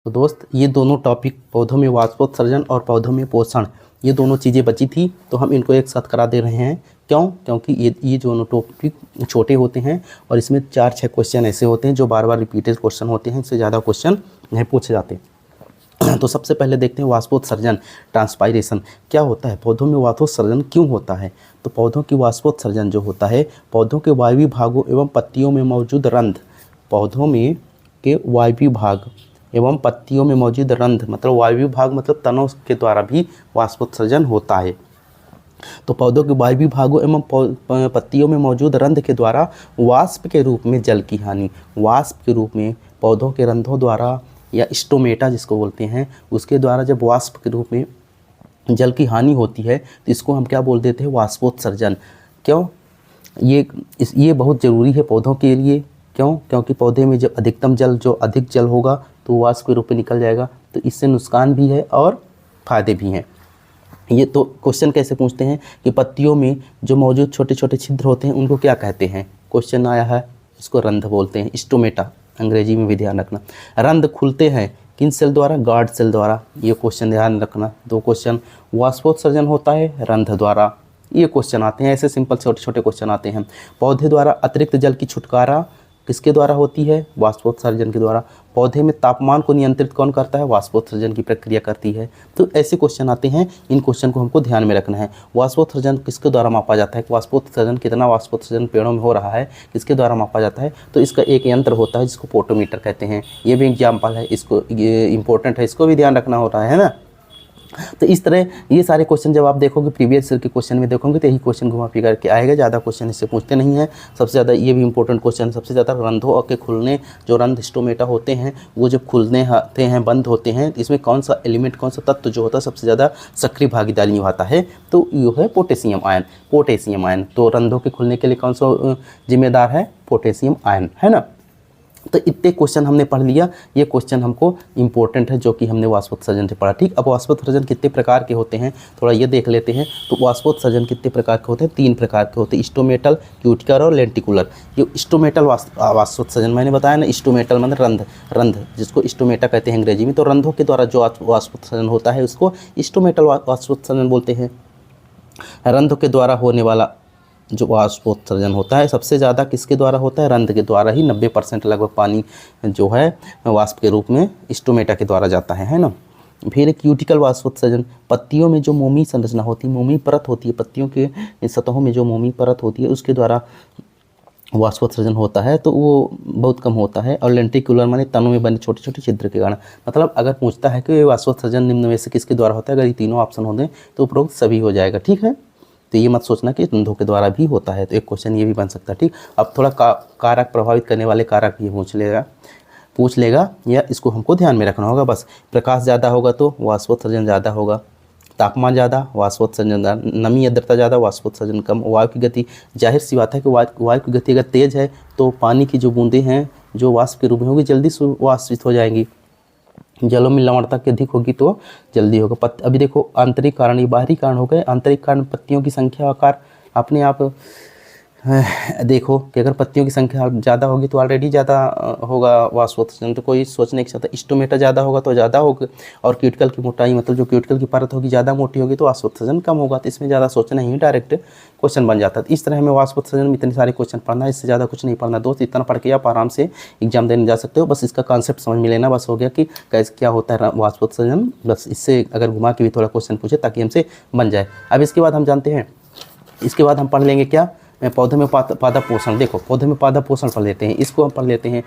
तो दोस्त ये दोनों टॉपिक पौधों में वाष्पोत्सर्जन और पौधों में पोषण, ये दोनों चीज़ें बची थी तो हम इनको एक साथ करा दे रहे हैं। क्यों? क्योंकि ये दोनों टॉपिक छोटे होते हैं और इसमें 4-6 क्वेश्चन ऐसे होते हैं जो बार बार रिपीटेड क्वेश्चन होते हैं, इससे ज़्यादा क्वेश्चन नहीं पूछे जाते। तो सबसे पहले देखते हैं वाष्पोत्सर्जन, ट्रांसपायरेशन क्या होता है, पौधों में वाष्पोत्सर्जन क्यों होता है। तो पौधों की वाष्पोत्सर्जन जो होता है, पौधों के वायवीय भागों एवं पत्तियों में मौजूद रंध्र, पौधों में के वायवीय भाग एवं पत्तियों में मौजूद रंध्र मतलब वायवीय भाग मतलब तनों के द्वारा भी वाष्पोत्सर्जन होता है। तो पौधों के वायवीय भागों एवं पत्तियों में मौजूद रंध्र के द्वारा वाष्प के रूप में जल की हानि, वाष्प के रूप में पौधों के रंध्रों द्वारा या स्टोमेटा जिसको बोलते हैं, उसके द्वारा जब वाष्प के रूप में जल की हानि होती है तो इसको हम क्या बोल देते हैं, वाष्पोत्सर्जन। क्यों? ये बहुत ज़रूरी है पौधों के लिए। क्यों? क्योंकि पौधे में जब अधिकतम जल जो अधिक जल होगा तो वाष्प के रूप में निकल जाएगा, तो इससे नुकसान भी है और फायदे भी हैं। ये तो क्वेश्चन कैसे पूछते हैं कि पत्तियों में जो मौजूद छोटे छोटे छिद्र होते हैं उनको क्या कहते हैं। क्वेश्चन आया है, इसको रंध्र बोलते हैं, स्टोमेटा अंग्रेजी में भी ध्यान रखना। रंध्र खुलते हैं किन सेल द्वारा, गार्ड सेल द्वारा, ये क्वेश्चन ध्यान रखना। 2 क्वेश्चन, वाष्पोत्सर्जन होता है रंध्र द्वारा, ये क्वेश्चन आते हैं, ऐसे सिंपल छोटे छोटे क्वेश्चन आते हैं। पौधे द्वारा अतिरिक्त जल की छुटकारा किसके द्वारा होती है, वाष्पोत्सर्जन के द्वारा। पौधे में तापमान को नियंत्रित कौन करता है, वाष्पोत्सर्जन की प्रक्रिया करती है। तो ऐसे क्वेश्चन आते हैं, इन क्वेश्चन को हमको ध्यान में रखना है। वाष्पोत्सर्जन किसके द्वारा मापा जाता है, वाष्पोत्सर्जन कितना वाष्पोत्सर्जन पेड़ों में हो रहा है किसके द्वारा मापा जाता है, तो इसका एक यंत्र होता है जिसको पोटोमीटर कहते हैं। ये भी एग्जाम्पल है, इसको ये इंपॉर्टेंट है, इसको भी ध्यान रखना होता है ना। तो इस तरह ये सारे क्वेश्चन जब आप देखोगे प्रीवियस ईयर के क्वेश्चन में देखोगे तो यही क्वेश्चन घुमा फिर के आएगा, ज़्यादा क्वेश्चन इससे पूछते नहीं हैं। सबसे ज़्यादा ये भी इंपॉर्टेंट क्वेश्चन, सबसे ज़्यादा रंध्रों के खुलने, जो रंध्र स्टोमेटा होते हैं वो जब खुलने आते हैं बंद होते हैं, इसमें कौन सा एलिमेंट कौन सा तत्व जो होता है सबसे ज़्यादा सक्रिय भागीदारी निभाता है, तो ये है पोटेशियम आयन। पोटेशियम आयन तो रंध्रों के खुलने के लिए कौन सा जिम्मेदार है, पोटेशियम आयन, है ना। तो इतने क्वेश्चन हमने पढ़ लिया, ये क्वेश्चन हमको इंपॉर्टेंट है जो कि हमने वाष्पोत्सर्जन से पढ़ा। ठीक, अब वाष्पोत्सर्जन कितने प्रकार के होते हैं थोड़ा ये देख लेते हैं। तो वाष्पोत्सर्जन कितने प्रकार के होते हैं, 3 प्रकार के होते हैं, स्टोमेटल, क्यूटिकल और लेंटिकुलर। ये स्टोमेटल वाष्पोत्सर्जन मैंने बताया ना, स्टोमेटल मतलब रंध्र जिसको स्टोमेटा कहते हैं अंग्रेजी में। तो रंध्रों के द्वारा जो वाष्पोत्सर्जन होता है उसको स्टोमेटल वाष्पोत्सर्जन बोलते हैं। रंध्र के द्वारा होने वाला जो वाष्पोत्सर्जन होता है सबसे ज़्यादा किसके द्वारा होता है, रंध्र के द्वारा ही। 90% लगभग पानी जो है वाष्प के रूप में स्टोमेटा के द्वारा जाता है ना। फिर क्यूटिकल वाष्पोत्सर्जन, पत्तियों में जो मोमी संरचना होती है, मोमी परत होती है, पत्तियों के सतहों में जो मोमी परत होती है उसके द्वारा वाष्पोत्सर्जन होता है, तो वो बहुत कम होता है। और लेंटिकुलर माने तनों में बने छोटे छोटे छिद्र के कारण। मतलब अगर पूछता है कि वाष्पोत्सर्जन निम्न में से किसके द्वारा होता है, अगर ये तीनों ऑप्शन होते हैं तो उपरोक्त सभी हो जाएगा। ठीक है, तो ये मत सोचना कि रंध्रों के द्वारा भी होता है, तो एक क्वेश्चन ये भी बन सकता है। ठीक, अब थोड़ा कारक प्रभावित करने वाले कारक भी पूछ लेगा या इसको हमको ध्यान में रखना होगा बस। प्रकाश ज़्यादा होगा तो वाष्पोत्सर्जन ज़्यादा होगा, तापमान ज़्यादा वाष्पोत्सर्जन ज़्यादा, नमी आर्द्रता ज़्यादा वाष्पोत्सर्जन कम, वायु की गति, जाहिर सी बात है कि वायु की गति अगर तेज़ है तो पानी की जो बूंदें हैं जो वाष्प के रूप में होगी जल्दी वाष्पित हो जाएंगी। जलों में लवणता की अधिक होगी तो जल्दी होगा। अभी देखो आंतरिक कारण, ये बाहरी कारण हो गए। आंतरिक कारण पत्तियों की संख्या आकार अपने आप देखो कि अगर पत्तियों की संख्या ज़्यादा होगी तो ऑलरेडी ज़्यादा होगा वाष्पोत्सर्जन, तो कोई सोचने की चाहता। स्टोमेटा ज़्यादा होगा तो ज़्यादा होगा, और क्यूटिकल की मोटाई मतलब जो क्यूटिकल की परत होगी ज़्यादा मोटी होगी तो वाष्पोत्सर्जन कम होगा। तो इसमें ज़्यादा सोचना ही डायरेक्ट क्वेश्चन बन जाता है। तो इस तरह हमें वाष्पोत्सर्जन में इतने सारे क्वेश्चन पढ़ना है, इससे ज़्यादा कुछ नहीं पढ़ना दोस्त। इतना पढ़ के आप आराम से एग्जाम देने जा सकते हो। बस इसका कॉन्सेप्ट समझ में लेना बस हो गया कि कैसे क्या होता है वाष्पोत्सर्जन। बस इससे अगर घुमा के भी थोड़ा क्वेश्चन पूछे ताकि हमसे बन जाए। अब इसके बाद हम जानते हैं, इसके बाद हम पढ़ लेंगे क्या, पौधे में पादप पोषण। देखो पौधे में पादप पोषण पढ़ लेते हैं, इसको हम पढ़ लेते हैं।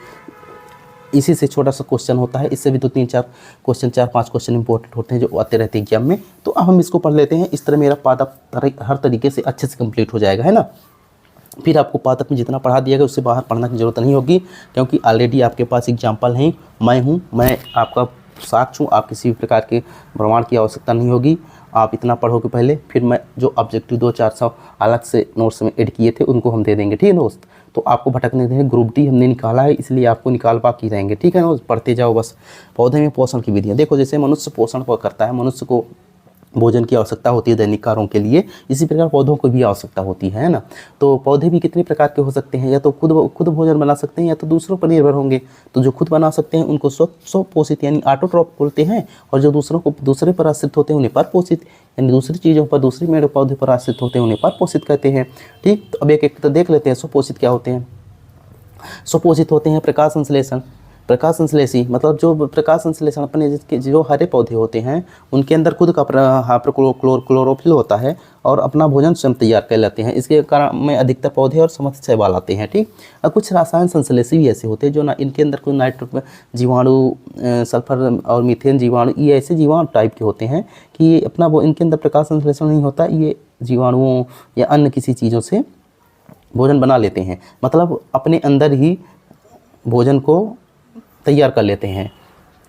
इसी से छोटा सा क्वेश्चन होता है, इससे भी 2-3-4 क्वेश्चन, 4-5 क्वेश्चन इंपॉर्टेंट होते हैं जो आते रहते हैं एग्जाम में। तो अब हम इसको पढ़ लेते हैं। इस तरह मेरा पादप हर तरीके से अच्छे से कंप्लीट हो जाएगा, है ना। फिर आपको पादप में जितना पढ़ा दिया गया उससे बाहर पढ़ना की जरूरत नहीं होगी, क्योंकि ऑलरेडी आपके पास एग्जाम्पल हैं। मैं आपका साक्ष्य हूँ, आप किसी भी प्रकार के प्रमाण की आवश्यकता नहीं होगी। आप इतना पढ़ोगे पहले, फिर मैं जो ऑब्जेक्टिव 200-400 अलग से नोट्स में ऐड किए थे उनको हम दे देंगे। ठीक है दोस्त, तो आपको भटकने देंगे। ग्रुप डी हमने निकाला है इसलिए आपको निकाल बाकी रहेंगे। ठीक है दोस्त, पढ़ते जाओ बस। पौधे में पोषण की विधियाँ देखो, जैसे मनुष्य पोषण करता है, मनुष्य को भोजन की आवश्यकता होती है दैनिक कार्यों के लिए, इसी प्रकार पौधों को भी आवश्यकता होती है ना। तो पौधे भी कितने प्रकार के हो सकते हैं, या तो खुद भोजन बना सकते हैं या तो दूसरों पर निर्भर होंगे। तो जो खुद बना सकते हैं उनको स्वपोषित यानी ऑटोट्रॉप बोलते हैं, और जो दूसरे पर आश्रित होते हैं उन्हें परपोषित यानी दूसरी चीज़ों पर, दूसरे पेड़ पौधे पर आश्रित होते हैं उन्हें परपोषित कहते हैं। ठीक, तो अब एक एक तो देख लेते हैं स्वपोषित क्या होते हैं। स्वपोषित होते हैं प्रकाश संश्लेषण, प्रकाश संश्लेषी मतलब जो प्रकाश संश्लेषण अपने जिसके जो हरे पौधे होते हैं उनके अंदर खुद का क्लोरोफिल होता है और अपना भोजन स्वयं तैयार कर लेते हैं। इसके कारण में अधिकतर पौधे और समस्त शैवाल आते हैं। ठीक, और कुछ रसायन संश्लेषी भी ऐसे होते हैं जो इनके अंदर कोई नाइट्रो जीवाणु, सल्फर और मीथेन जीवाणु, ये ऐसे जीवाणु टाइप के होते हैं कि अपना वो इनके अंदर प्रकाश संश्लेषण नहीं होता, ये जीवाणुओं या अन्य किसी चीज़ों से भोजन बना लेते हैं, मतलब अपने अंदर ही भोजन को तैयार कर लेते हैं।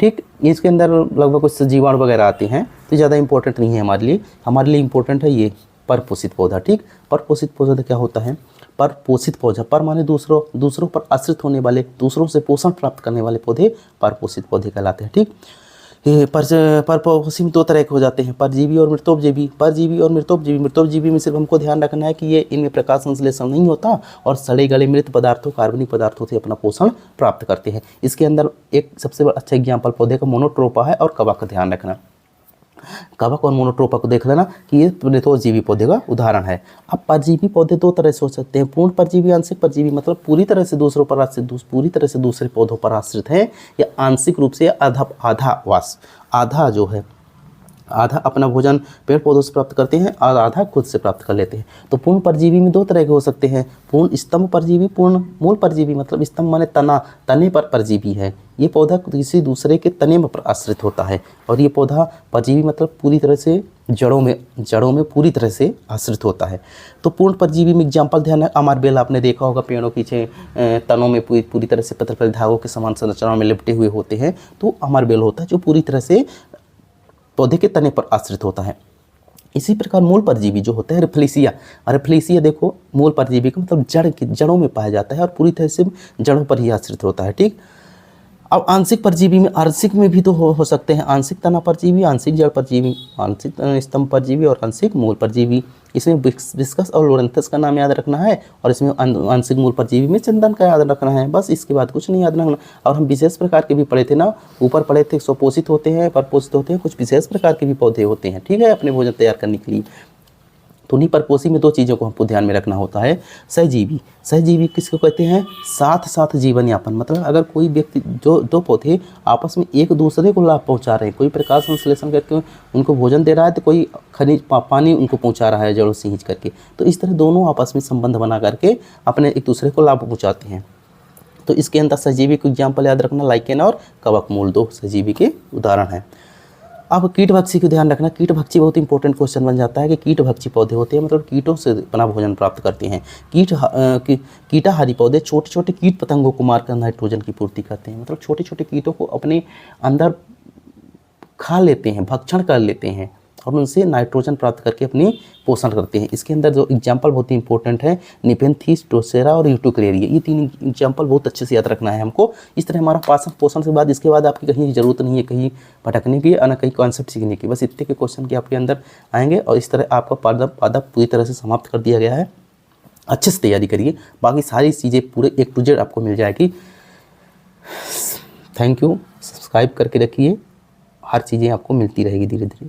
ठीक, इसके अंदर लगभग कुछ जीवाणु वगैरह आते हैं, तो ज़्यादा इंपॉर्टेंट नहीं है हमारे लिए इंपॉर्टेंट है ये परपोषित पौधा। ठीक, परपोषित पौधा क्या होता है? परपोषित पौधा, पर माने दूसरों पर आश्रित होने वाले, दूसरों से पोषण प्राप्त करने वाले पौधे परपोषित पौधे कहलाते हैं। ठीक, ये परपोषी में दो तरह के हो जाते हैं, परजीवी और मृतोपजीवी। परजीवी और मृतोपजीवी में सिर्फ हमको ध्यान रखना है कि ये इनमें प्रकाश संश्लेषण नहीं होता और सड़े गले मृत पदार्थों, कार्बनिक पदार्थों से अपना पोषण प्राप्त करते हैं। इसके अंदर एक सबसे अच्छा एग्जाम्पल पौधे का मोनोट्रोपा है और कवक का ध्यान रखना। कवक और मोनोट्रोपा को देख लेना कि ये मृतोपजीवी पौधे का उदाहरण है। अब परजीवी पौधे दो तरह से हो सकते हैं, पूर्ण परजीवी, आंशिक परजीवी, मतलब पूरी तरह से दूसरों पर आश्रित, पूरी तरह से दूसरे पौधों पर आश्रित है, या आंशिक रूप से आधा जो है, आधा अपना भोजन पेड़ पौधों से प्राप्त करते हैं और आधा खुद से प्राप्त कर लेते हैं। तो पूर्ण परजीवी में दो तरह के हो सकते हैं, पूर्ण स्तंभ परजीवी, पूर्ण मूल परजीवी। मतलब स्तंभ माने तने पर परजीवी है, ये पौधा किसी दूसरे के तने पर आश्रित होता है, और ये पौधा परजीवी मतलब पूरी तरह से जड़ों में पूरी तरह से आश्रित होता है। तो पूर्ण परजीवी में एग्जाम्पल ध्यान है, अमरबेल आपने देखा होगा, पेड़ों पीछे तनों में पूरी तरह से पत्र धागों के समान संरचना में लिपटे हुए होते हैं, तो अमरबेल होता है जो पूरी तरह से पौधे के तने पर आश्रित होता है। इसी प्रकार मूल परजीवी जो होता है रेफ्लेसिया देखो, मूल परजीवी का मतलब जड़ों में पाया जाता है और पूरी तरह से जड़ों पर ही आश्रित होता है। ठीक, अब आंशिक परजीवी में, आंशिक में भी तो हो सकते हैं, आंशिक तना परजीवी, आंशिक जड़ परजीवी, आंशिक स्तंभ परजीवी और आंशिक मूल परजीवी। इसमें विस्कस और लोरेंथस का नाम याद रखना है, और इसमें आंशिक मूल परजीवी में चंदन का याद रखना है, बस इसके बाद कुछ नहीं याद रखना। और हम विशेष प्रकार के भी पढ़े थे ना, ऊपर पढ़े थे, स्वपोषित होते हैं, परपोषित होते हैं, कुछ विशेष प्रकार के भी पौधे होते हैं। ठीक है, अपने भोजन तैयार करने के लिए। तो उन्हीं परपोषी में दो चीज़ों को हमको ध्यान में रखना होता है। सहजीवी किसको कहते हैं? साथ जीवन यापन, मतलब अगर कोई व्यक्ति, जो दो पौधे आपस में एक दूसरे को लाभ पहुंचा रहे हैं, कोई प्रकाश संश्लेषण करके उनको भोजन दे रहा है, तो कोई खनिज पानी उनको पहुंचा रहा है जड़ों से खींच करके, तो इस तरह दोनों आपस में संबंध बना करके अपने एक दूसरे को लाभ पहुँचाते हैं। तो इसके अंदर सहजीवी को एग्जाम्पल याद रखना, लाइकेन और कवक मूल दो सहजीवी के उदाहरण हैं। अब कीटभक्षी को ध्यान रखना, कीटभक्षी बहुत इंपॉर्टेंट क्वेश्चन बन जाता है कि कीटभक्षी पौधे होते हैं, मतलब कीटों से अपना भोजन प्राप्त करते हैं। कीटाहारी पौधे छोटे छोटे कीट पतंगों को मारकर नाइट्रोजन की पूर्ति करते हैं, मतलब छोटे छोटे कीटों को अपने अंदर खा लेते हैं, भक्षण कर लेते हैं और उनसे नाइट्रोजन प्राप्त करके अपनी पोषण करते हैं। इसके अंदर जो एग्जाम्पल बहुत ही इंपॉर्टेंट है, निपेंथीस, ड्रोसेरा और यूटोक्लेरिया, ये तीन एग्जाम्पल बहुत अच्छे से याद रखना है हमको। इस तरह हमारा पाचन पोषण से बाद, इसके बाद आपकी कहीं ज़रूरत नहीं है कहीं भटकने की और न कहीं कॉन्सेप्ट सीखने की, बस इतने के क्वेश्चन के आपके अंदर आएंगे और इस तरह आपका पादप पूरी तरह से समाप्त कर दिया गया है। अच्छे से तैयारी करिए, बाकी सारी चीज़ें पूरे A to Z आपको मिल जाएगी। थैंक यू, सब्सक्राइब करके रखिए, हर चीज़ें आपको मिलती रहेगी धीरे धीरे।